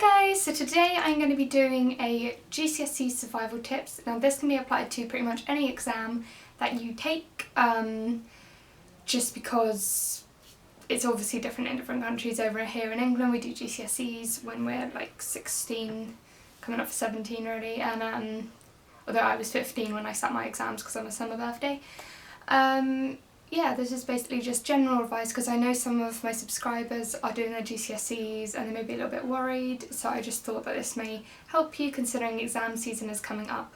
Hi guys, so today I'm going to be doing a GCSE survival tips. Now this can be applied to pretty much any exam that you take, just because it's obviously different in different countries. Over here in England we do GCSEs when we're like 16, coming up for 17 really, and although I was 15 when I sat my exams because I'm a summer birthday. Yeah, this is basically just general advice because I know some of my subscribers are doing their GCSEs and they may be a little bit worried, so I just thought that this may help you considering exam season is coming up.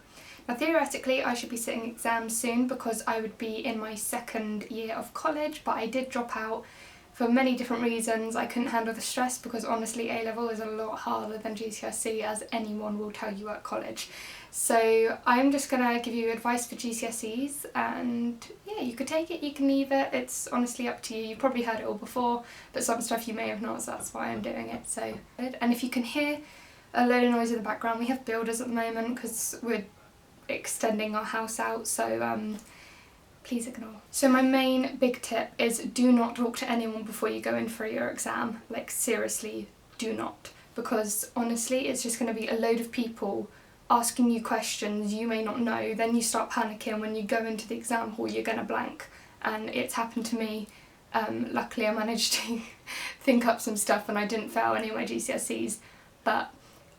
Now theoretically I should be sitting exams soon because I would be in my second year of college, but I did drop out for many different reasons. I couldn't handle the stress because honestly A-level is a lot harder than GCSE, as anyone will tell you at college. So I'm just going to give you advice for GCSEs, and yeah, you could take it, you can leave it, it's honestly up to you. You've probably heard it all before, but some stuff you may have not, so that's why I'm doing it. So, and if you can hear a load of noise in the background, we have builders at the moment because we're extending our house out, so please ignore. So my main big tip is do not talk to anyone before you go in for your exam. Like seriously, do not. Because honestly it's just going to be a load of people asking you questions you may not know, then you start panicking. When you go into the exam hall you're going to blank, and it's happened to me. Luckily I managed to think up some stuff and I didn't fail any of my GCSEs, but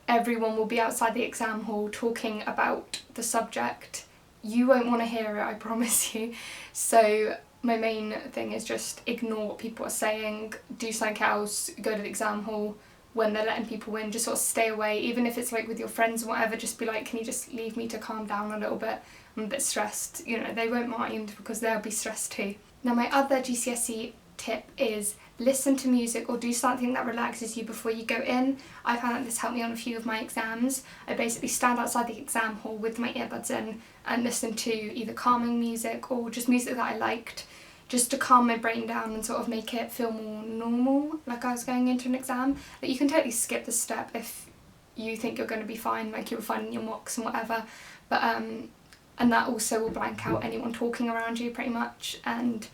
everyone will be outside the exam hall talking about the subject. You won't want to hear it, I promise you. So my main thing is just ignore what people are saying, do something else, go to the exam hall. When they're letting people in, just sort of stay away, even if it's like with your friends or whatever, just be like, can you just leave me to calm down a little bit? I'm a bit stressed. You know, they won't mind because they'll be stressed too. Now my other GCSE tip is listen to music or do something that relaxes you before you go in. I found that this helped me on a few of my exams. I basically stand outside the exam hall with my earbuds in and listen to either calming music or just music that I liked, just to calm my brain down and sort of make it feel more normal, like I was going into an exam. Like you can totally skip this step if you think you're going to be fine, like you're fine in your mocks and whatever, but and that also will blank out anyone talking around you pretty much. And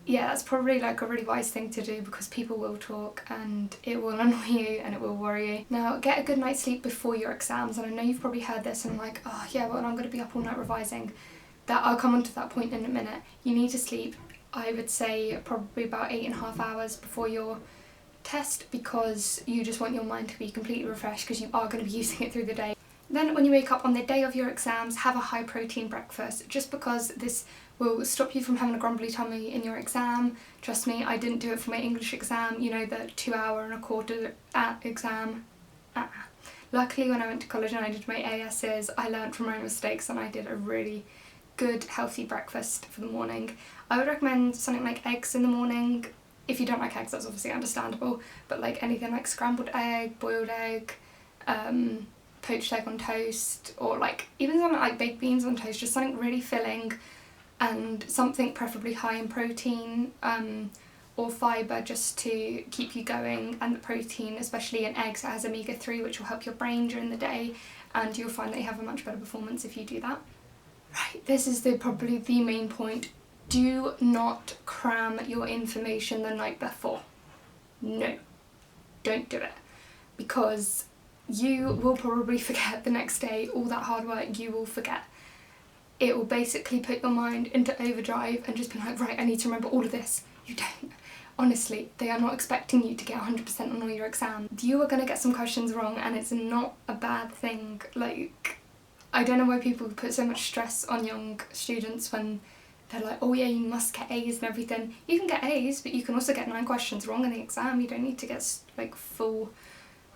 yeah, that's probably like a really wise thing to do because people will talk and it will annoy you and it will worry you. Now get a good night's sleep before your exams, and I know you've probably heard this and like, oh yeah, well I'm going to be up all night revising. That I'll come on to that point in a minute. You need to sleep, I would say probably about 8.5 hours before your test, because you just want your mind to be completely refreshed because you are going to be using it through the day. Then when you wake up on the day of your exams, have a high protein breakfast, just because this will stop you from having a grumbly tummy in your exam. Trust me, I didn't do it for my English exam, you know, the 2.25 hour exam. Luckily when I went to college and I did my ASs, I learnt from my mistakes and I did a really good healthy breakfast for the morning. I would recommend something like eggs in the morning. If you don't like eggs, that's obviously understandable, but like anything like scrambled egg, boiled egg, poached egg on toast, or like even something like baked beans on toast, just something really filling and something preferably high in protein or fibre, just to keep you going. And the protein, especially in eggs, it has omega-3 which will help your brain during the day, and you'll find that you have a much better performance if you do that. Right, this is probably the main point. Do not cram your information the night before. No, don't do it, because you will probably forget the next day. All that hard work you will forget. It will basically put your mind into overdrive and just be like, right, I need to remember all of this. You don't. Honestly, they are not expecting you to get 100% on all your exams. You are going to get some questions wrong and it's not a bad thing. Like, I don't know why people put so much stress on young students when they're like, oh yeah, you must get A's and everything. You can get A's, but you can also get 9 questions wrong in the exam. You don't need to get like full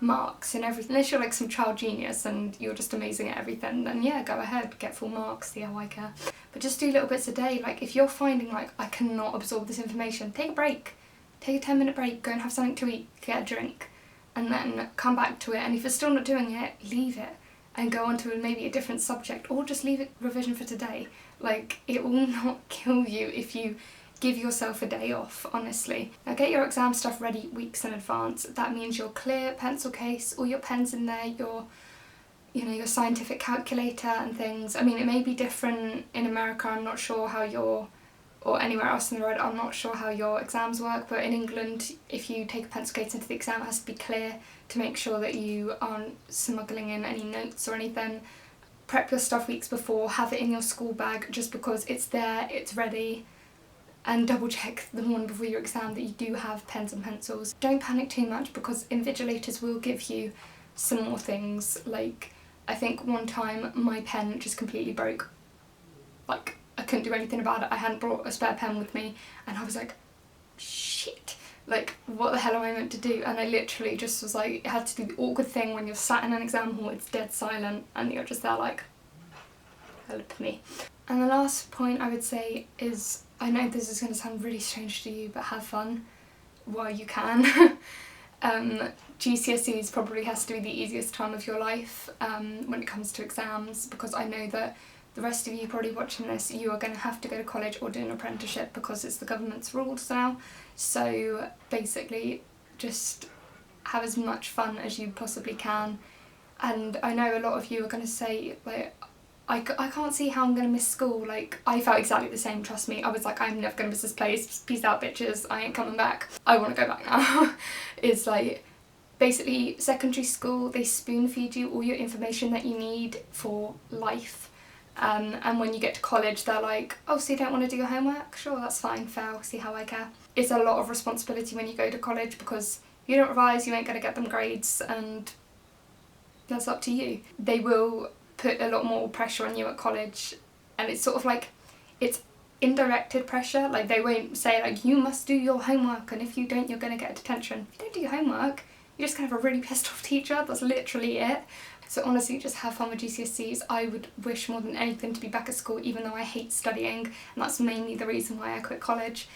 marks and everything. Unless you're like some child genius and you're just amazing at everything, then yeah, go ahead, get full marks, see how I care. But just do little bits a day. Like if you're finding like, I cannot absorb this information, take a break. Take a 10-minute break, go and have something to eat, get a drink, and then come back to it. And if you're still not doing it, leave it and go on to maybe a different subject, or just leave it revision for today. Like, it will not kill you if you give yourself a day off, honestly. Now get your exam stuff ready weeks in advance. That means your clear pencil case, all your pens in there, your scientific calculator and things. I mean, it may be different in America. I'm not sure how your or anywhere else in the world, I'm not sure how your exams work, but in England, if you take a pencil case into the exam, it has to be clear to make sure that you aren't smuggling in any notes or anything. Prep your stuff weeks before, have it in your school bag just because it's there, it's ready, and double check the morning before your exam that you do have pens and pencils. Don't panic too much because invigilators will give you some more things. Like, I think one time my pen just completely broke. Like, I couldn't do anything about it. I hadn't brought a spare pen with me and I was like, shit, like what the hell am I meant to do? And I literally just was like, I had to do the awkward thing when you're sat in an exam hall, it's dead silent and you're just there like, help me. And the last point I would say is, I know this is going to sound really strange to you, but have fun while you can. GCSEs probably has to be the easiest time of your life when it comes to exams, because I know that the rest of you probably watching this, you are going to have to go to college or do an apprenticeship because it's the government's rules now. So basically just have as much fun as you possibly can. And I know a lot of you are going to say, like, I can't see how I'm going to miss school. Like, I felt exactly the same, trust me. I was like, I'm never going to miss this place. Peace out, bitches. I ain't coming back. I want to go back now. It's like, basically, secondary school, they spoon feed you all your information that you need for life. And when you get to college, they're like, oh, so you don't want to do your homework? Sure, that's fine, fair, see how I care. It's a lot of responsibility when you go to college because if you don't revise, you ain't going to get them grades, and that's up to you. They will put a lot more pressure on you at college, and it's sort of like, it's indirected pressure. Like, they won't say like, you must do your homework, and if you don't, you're going to get detention. If you don't do your homework, you're just going to have a really pissed off teacher. That's literally it. So honestly, just have fun with GCSEs. I would wish more than anything to be back at school, even though I hate studying, and that's mainly the reason why I quit college.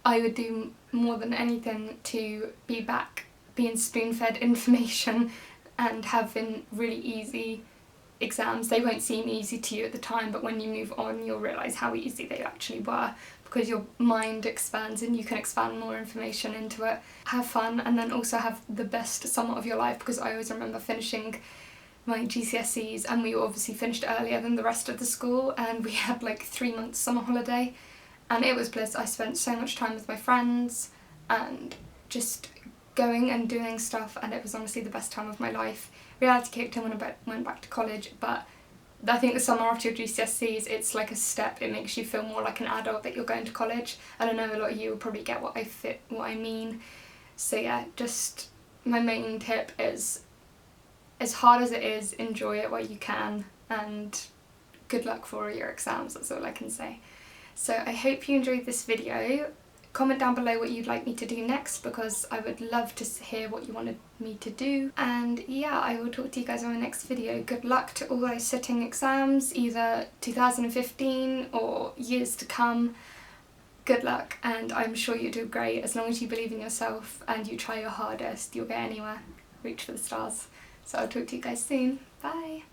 I would do more than anything to be back being spoon-fed information and having really easy exams. They won't seem easy to you at the time, but when you move on, you'll realise how easy they actually were, because your mind expands and you can expand more information into it. Have fun, and then also have the best summer of your life, because I always remember finishing my GCSEs, and we obviously finished earlier than the rest of the school, and we had like 3 months summer holiday, and it was bliss. I spent so much time with my friends and just going and doing stuff, and it was honestly the best time of my life. Reality kicked in when I went back to college, but I think the summer after your GCSEs, it's like a step. It makes you feel more like an adult that you're going to college, and I know a lot of you will probably get what I mean. So yeah, just my main tip is, as hard as it is, enjoy it while you can, and good luck for your exams, that's all I can say. So I hope you enjoyed this video. Comment down below what you'd like me to do next, because I would love to hear what you wanted me to do. And yeah, I will talk to you guys in my next video. Good luck to all those sitting exams, either 2015 or years to come. Good luck, and I'm sure you do great. As long as you believe in yourself and you try your hardest, you'll get anywhere. Reach for the stars. So I'll talk to you guys soon. Bye!